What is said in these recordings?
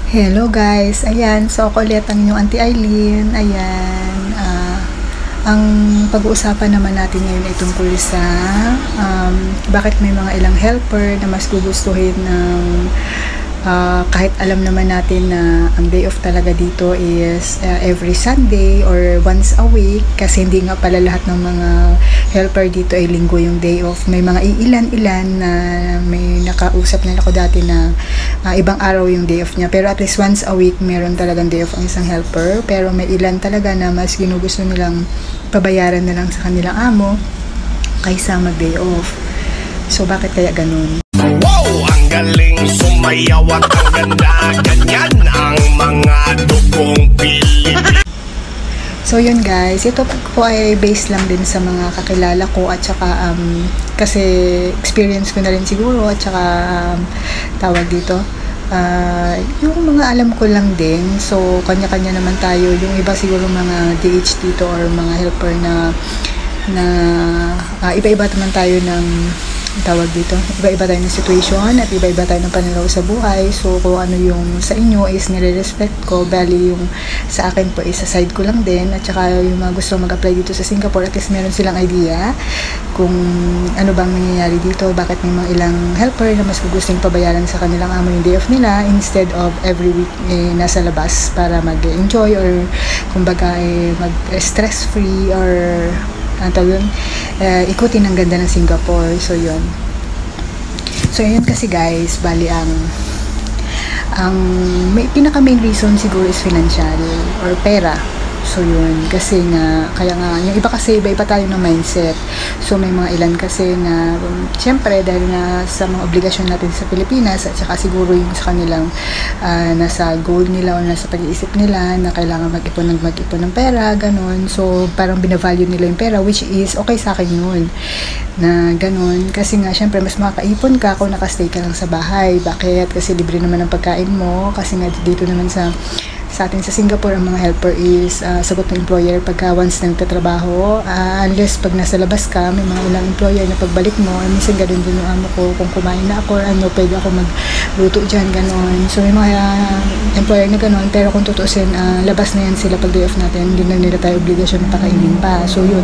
Hello guys, ayan, so ako ulit ang inyong Auntie Eileen, ayan, ang pag-uusapan naman natin ngayon ay tungkol sa bakit may mga ilang helper na mas gugustuhin ng kahit alam naman natin na ang day off talaga dito is every Sunday or once a week, kasi hindi nga pala lahat ng mga helper dito ay linggo yung day off. May mga iilan-ilan na may nakausap na ako dati na ibang araw yung day off niya, pero at least once a week meron talagang day off ang isang helper. Pero may ilan talaga na mas ginugusto nilang pabayaran na lang sa kanilang amo kaysa mag day off. So bakit kaya ganun? Wow! Ang galing sumayaw at ang ganda. Ganyan ang mga dugong Pilipino. So yun guys, ito po ay based lang din sa mga kakilala ko at saka kasi experience ko na rin siguro at saka tawag dito yung mga alam ko lang din. So kanya-kanya naman tayo, yung iba siguro mga DH dito or mga helper na iba-iba naman tayo ng tawag dito, iba-iba tayo ng situation at iba-iba tayo ng pananaw sa buhay. So kung ano yung sa inyo is nire-respect ko, bali yung sa akin po is sa side ko lang din. At saka yung mga gusto mag-apply dito sa Singapore, at least meron silang idea kung ano bang nangyayari dito, bakit may mga ilang helper na mas gustong pabayaran sa kanilang amo yung day off nila instead of every week nasa labas para mag-enjoy or kumbaga mag-stress free or ikutin ang ganda ng Singapore. So yun kasi guys, bali ang may pinaka main reason siguro is financial or pera. So yun, kasi nga, kaya nga, yung iba kasi, iba-iba tayo ng mindset. So may mga ilan kasi na, syempre, dahil nga sa mga obligasyon natin sa Pilipinas, at saka siguro yung sa kanilang nasa goal nila o nasa pag-iisip nila na kailangan mag-ipon ng pera, ganun. So parang binavalue nila yung pera, which is okay sa akin yun, na ganun. Kasi nga, syempre, mas makakaipon ka kung nakastay ka lang sa bahay. Bakit? Kasi libre naman ang pagkain mo, kasi nga dito naman sa atin sa Singapore, ang mga helper is sagot ng employer pagka once na nagtatrabaho, unless pag nasa labas ka, may mga ilang employer na pagbalik mo, minsan ganun din yung amo ko, kung kumain na ako, pwede ako magluto dyan, ganun. So may mga employer na ganun, pero kung tutusin, labas na yan sila pag day off natin, hindi na nila tayo obligasyon na pakainin pa. So yun,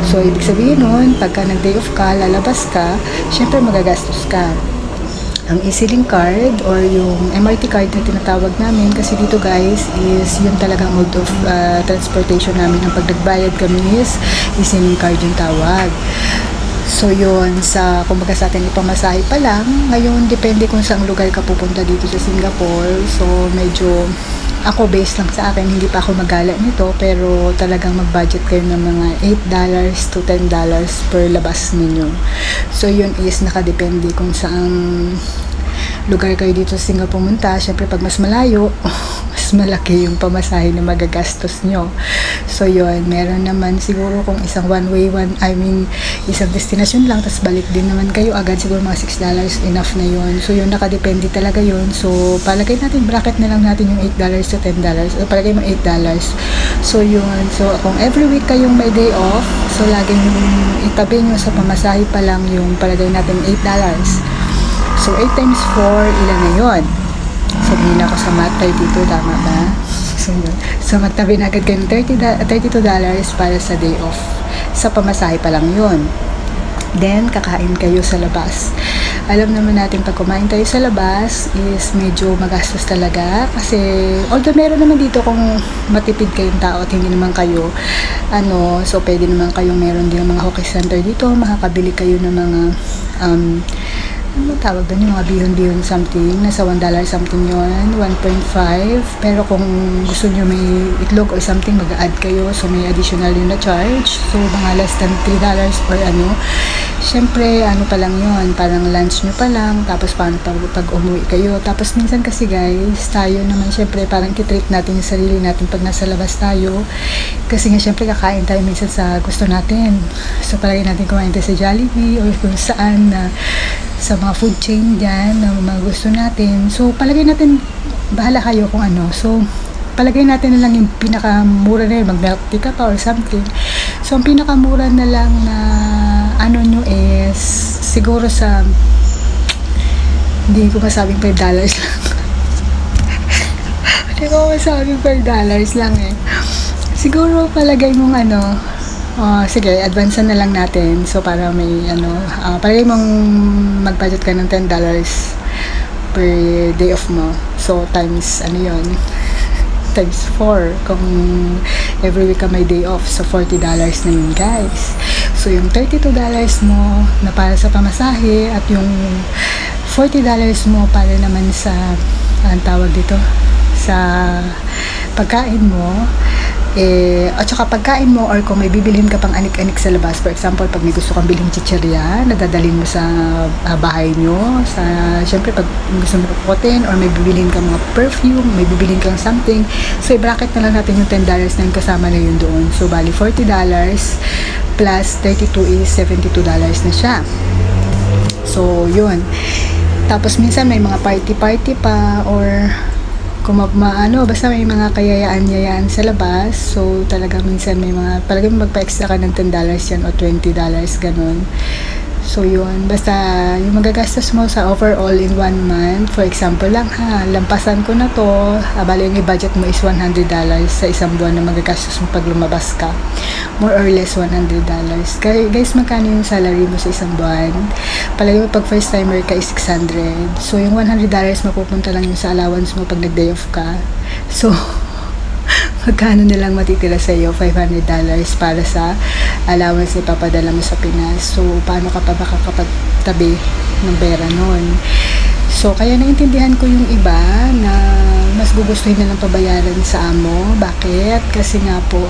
so ibig sabihin nun, pagka nag day off ka, lalabas ka, syempre magagastos ka. Ang EasyLink card or yung MRT card na tinatawag namin, kasi dito guys is yun talagang mode of transportation namin. Ang pag nagbayad kami is EasyLink card yung tawag. So yun, kumbaga sa atin ipamasahe pa lang. Ngayon, depende kung saan lugar ka pupunta dito sa Singapore. So medyo, ako based lang sa akin, hindi pa ako magala nito, pero talagang mag-budget kayo ng mga $8 to $10 per labas ninyo. So yun is nakadepende kung saan lugar kayo dito sa Singapore pumunta. Syempre pag mas malayo, mas malaki yung pamasahe na magagastos nyo. So yun, meron naman siguro kung isang isang destination lang, tapos balik din naman kayo agad, siguro mga $6 enough na yun. So yun, nakadepende talaga yun. So palagay natin, bracket na lang natin yung $8 to $10. O palagay mo $8. So yun, so kung every week kayong may day off, so laging itabi nyo sa pamasahe pa lang yung palagay natin $8. So 8 times 4, ilan na yun? Sabihin ako sa math, 32, tama ba? So yun. So magtabi na agad kayo ng $32 para sa day off. Sa pamasahe pa lang yun. Then, kakain kayo sa labas. Alam naman natin pag kumain tayo sa labas is medyo magastos talaga. Kasi, although meron naman dito kung matipid kayong tao at hindi naman kayo, so pwede naman kayong meron din ng mga hawker center dito. Makakabili kayo ng mga, tawag doon, yung mga bihon something, nasa $1 something yun, 1.5, pero kung gusto nyo may itlog or something, mag-add kayo, so may additional yun na charge, so mga less than $3 or syempre, pa lang yun, parang lunch nyo pa lang, tapos paano pag umuwi kayo. Tapos minsan kasi guys, tayo naman syempre parang kitreat natin yung sarili natin pag nasa labas tayo, kasi nga syempre kakain tayo minsan sa gusto natin, so palagi natin kumain tayo sa Jollibee or kung saan sa mga food chain dyan na mga gusto natin. So palagay natin, bahala kayo kung ano, so palagay natin na lang yung pinakamura na yun, mag-milk tea ka pa or something. So ang pinakamura na lang na nyo is siguro hindi ko masabing $5 lang. Hindi ko masabi $5 lang eh. Siguro palagay mong sige, advance na lang natin. So, para may palagay mong mag-budget ka ng $10 per day off mo. So, times, times 4. Kung every week ka may day off, so $40 na yun, guys. So, yung $32 mo na para sa pamasahe at yung $40 mo para naman sa, anong tawag dito? Sa pagkain mo, at saka pagkain mo, or kung may bibilhin ka pang anik-anik sa labas, for example, pag may gusto kang bilhin chichirya, nadadalhin mo sa bahay nyo, syempre pag gusto mo kukutin, or may bibilhin ka mga perfume, may bibilhin kang something, so i-bracket na lang natin yung $10 na yun, kasama na yun doon. So, bali $40 plus 32 is $72 na siya. So, yun. Tapos, minsan may mga party-party pa, or kung basta may mga kayayaan-yayaan sa labas, so talaga minsan may mga, palagay magpa-extra ka ng $10 yan o $20, ganun. So yun, basta yung magagastos mo sa overall in 1 month, for example lang lampasan ko na to, bali yung i-budget mo is $100 sa isang buwan na magagastos mo pag lumabas ka, more or less $100. Guys, magkano yung salary mo sa isang buwan? Palagi mo pag first timer ka is $600, so yung $100 mapupunta lang yung sa allowance mo pag nag day off ka. So magkano na lang matitira sa iyo? $500 para sa allowance na ipapadala mo sa Pinas. So, paano ka pa makakapagtabi ng pera nun? So, kaya naintindihan ko yung iba na mas gugustuhin na lang pabayaran sa amo. Bakit? Kasi nga po,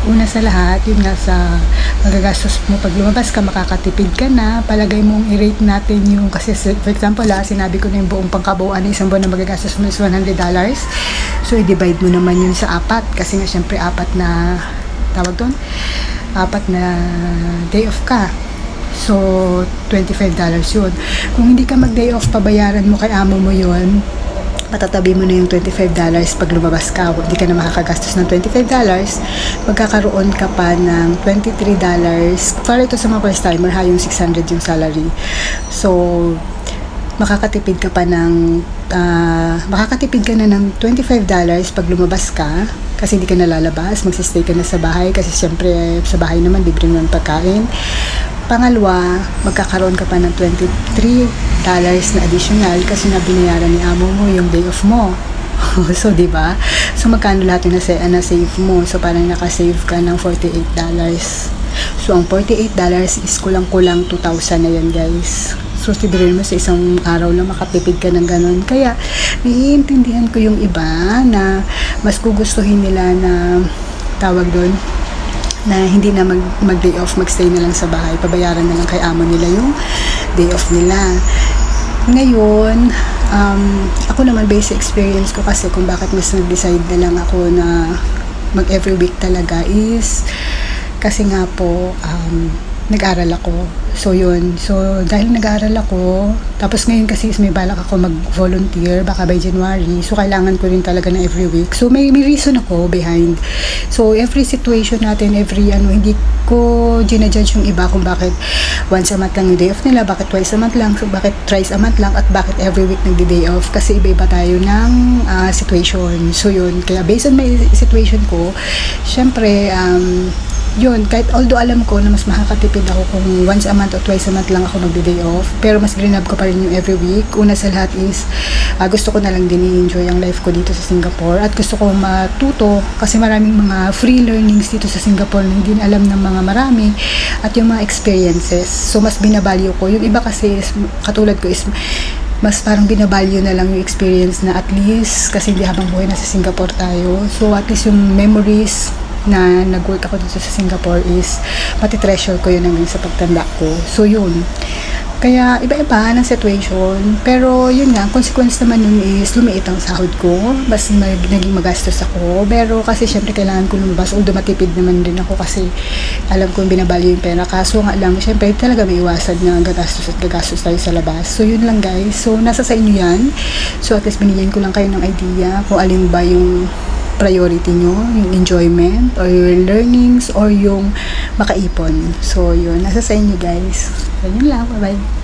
una sa lahat, yun nga sa magagastos mo pag lumabas ka, makakatipid ka na. Palagay mong i-rate natin yung, kasi for example sinabi ko na yung buong pangkabuuan na isang buwan na magagastos mo is $100. So, i-divide mo naman yun sa 4, kasi nga syempre 4 na day off ka. So, $25 yun. Kung hindi ka mag-day off, pabayaran mo kay amo mo yun, matatabi mo na yung $25 pag lumabas ka. Hindi ka na makakagastos ng $25, magkakaroon ka pa ng $23. Para ito sa mga first timer, yung $600 yung salary. So, makakatipid ka na ng $25 pag lumabas ka, kasi hindi ka nalalabas, magsistay ka na sa bahay, kasi syempre sa bahay naman libre naman pagkain. Pangalawa, magkakaroon ka pa ng $23 na additional kasi na binayaran ni amo mo yung day off mo. So, diba? So, magkano lahat yung na-save mo? So, parang nakasave ka ng $48. So, ang $48 is kulang-kulang 2,000 na yan, guys. So, tibirin mo sa isang araw lang makatipid ka ng ganun. Kaya, naiintindihan ko yung iba na mas gugustuhin nila na tawag doon, na hindi na mag-day off, magstay na lang sa bahay, pabayaran na lang kay amo nila yung day off nila. Ngayon, ako naman basic experience ko kasi kung bakit mas nag-decide na lang ako na mag every week talaga is kasi nga po nag-aral ako. So yun, so dahil nag-aaral ako, tapos ngayon kasi may balak ako mag-volunteer baka by January, so kailangan ko rin talaga na every week. So may reason ako behind. So every situation natin, hindi ko ginajudge yung iba kung bakit once a month lang yung day off nila, bakit twice a month lang, so bakit thrice a month lang, at bakit every week nagdi-day off, kasi iba-iba tayo ng situation. So yun, kaya based on my situation ko, syempre yun, kahit although alam ko na mas makakatipid ako kung once a month o twice a month lang ako magde-day off, pero mas grinab ko pa rin yung every week. Una sa lahat is gusto ko na lang din i-enjoy ang life ko dito sa Singapore, at gusto ko matuto kasi maraming mga free learnings dito sa Singapore na hindi alam ng mga marami, at yung mga experiences. So mas binavalue ko. Yung iba kasi katulad ko is mas parang binavalue na lang yung experience na at least kasi hindi habang buhay na sa Singapore tayo. So at least yung memories na nag-work ako dito sa Singapore is matitreasure ko yun hanggang sa pagtanda ko. So yun, kaya iba-iba ng situation, pero yun nga, consequence naman nun is lumiit ang sahod ko, mas naging magastos ako, pero kasi syempre kailangan ko lumabas, although matipid naman din ako kasi alam ko binabalyo yung pera, kaso nga lang syempre talaga may iwasan na gagastos at gagastos tayo sa labas. So yun lang guys, so nasa sa inyo yan. So at least binigyan ko lang kayo ng idea kung alin ba yung priority nyo, yung enjoyment or your learnings or yung makaipon. So yun, nasa sa inyo guys. So yun lang, bye bye.